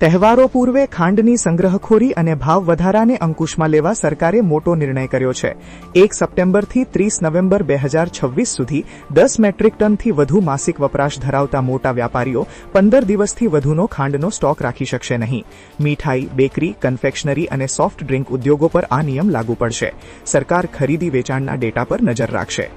તહેવારો પૂર્વે ખાંડની સંગ્રહખોરી અને ભાવ વધારાને અંકુશમાં લેવા સરકારે મોટો નિર્ણય કર્યો છે। 1 સપ્ટેમ્બરથી 30 નવેમ્બર 2026 સુધી 10 મેટ્રિક ટનથી વધુ માસિક વપરાશ ધરાવતા મોટા વ્યાપારીઓ 15 દિવસથી વધુનો ખાંડનો સ્ટોક રાખી શકશે નહીં। મીઠાઈ, બેકરી, કન્ફેક્શનરી અને સોફ્ટ ડ્રિંક ઉદ્યોગો પર આ નિયમ લાગુ પડશે। સરકાર ખરીદી વેચાણના ડેટા પર નજર રાખશે।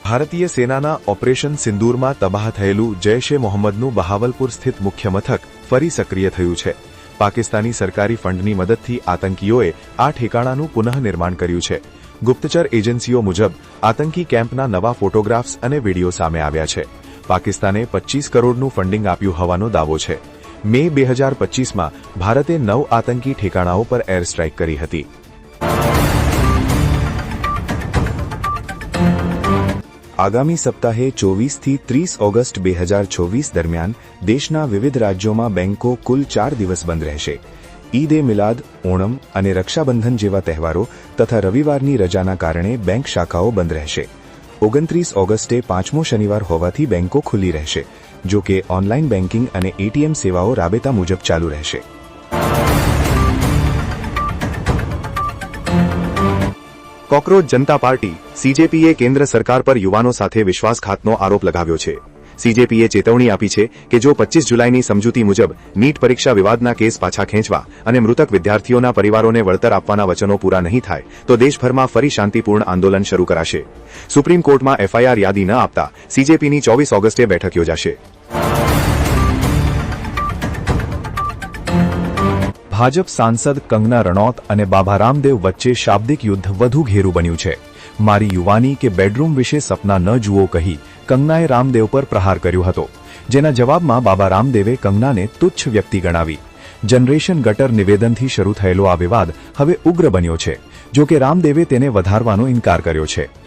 ભારતીય સેનાના ઓપરેશન સિંદૂરમાં તબાહ થયેલું જૈશ-એ મોહમ્મદનું બહાવલપુર સ્થિત મુખ્ય મથક ફરી સક્રિય થયું છે। પાકિસ્તાની સરકારી ફંડની મદદથી આતંકીઓએ આ ઠેકાણાનું પુનઃનિર્માણ કર્યું છે। ગુપ્તચર એજન્સીઓ મુજબ આતંકી કેમ્પના નવા ફોટોગ્રાફ્સ અને વિડીયો સામે આવ્યા છે। પાકિસ્તાને 25 કરોડનું ફંડિંગ આપ્યું હોવાનો દાવો છે। મે 2025માં ભારતે 9 આતંકી ઠેકાણાઓ પર એર સ્ટ્રાઇક કરી હતી। આગામી સપ્તાહે 24 થી 30 ઓગસ્ટ 2024 દરમિયાન દેશના વિવિધ રાજ્યોમાં બેંકો કુલ 4 દિવસ બંધ રહેશે। ઈદ-એ-મિલાદ, ઓણમ અને રક્ષાબંધન જેવા તહેવારો તથા રવિવારની રજાના કારણે બેંક શાખાઓ બંધ રહેશે। 29 ઓગસ્ટે 5મો શનિવાર હોવાથી બેંકો ખુલ્લી રહેશે, જો કે ઓનલાઇન બેન્કિંગ અને એટીએમ સેવાઓ રાબેતા મુજબ ચાલુ રહેશે। કોકરોચ જનતા પાર્ટી સીજેપીએ કેન્દ્ર સરકાર પર યુવાનો સાથે વિશ્વાસઘાતનો આરોપ લગાવ્યો છે। સીજેપીએ ચેતવણી આપી છે કે જો 25 જુલાઈની સમજૂતી મુજબ નીટ પરીક્ષા વિવાદના કેસ પાછા ખેંચવા અને મૃતક વિદ્યાર્થીઓના પરિવારોને વળતર આપવાના વચનો પૂરા નહીં થાય તો દેશભરમાં ફરી શાંતિપૂર્ણ આંદોલન શરૂ કરાશે। સુપ્રીમ કોર્ટમાં એફઆઈઆર યાદી ન આપતા સીજેપીની 24 ઓગસ્ટે બેઠક યોજાશે। ભાજપ સાંસદ કંગના રનૌત અને બાબા રામદેવ વચ્ચે શાબ્દિક યુદ્ધ વધુ ઘેરું બન્યું છે। મારી યુવાની કે બેડરૂમ વિશે સપના ન જુઓ કહી કંગનાએ રામદેવ પર પ્રહાર કર્યો હતો, જેના જવાબમાં બાબા રામદેવે કંગનાને તુચ્છ વ્યક્તિ ગણાવી। જનરેશન ગટર નિવેદનથી શરૂ થયેલો આ વિવાદ હવે ઉગ્ર બન્યો છે, જો કે રામદેવે તેને વધારવાનો ઇનકાર કર્યો છે।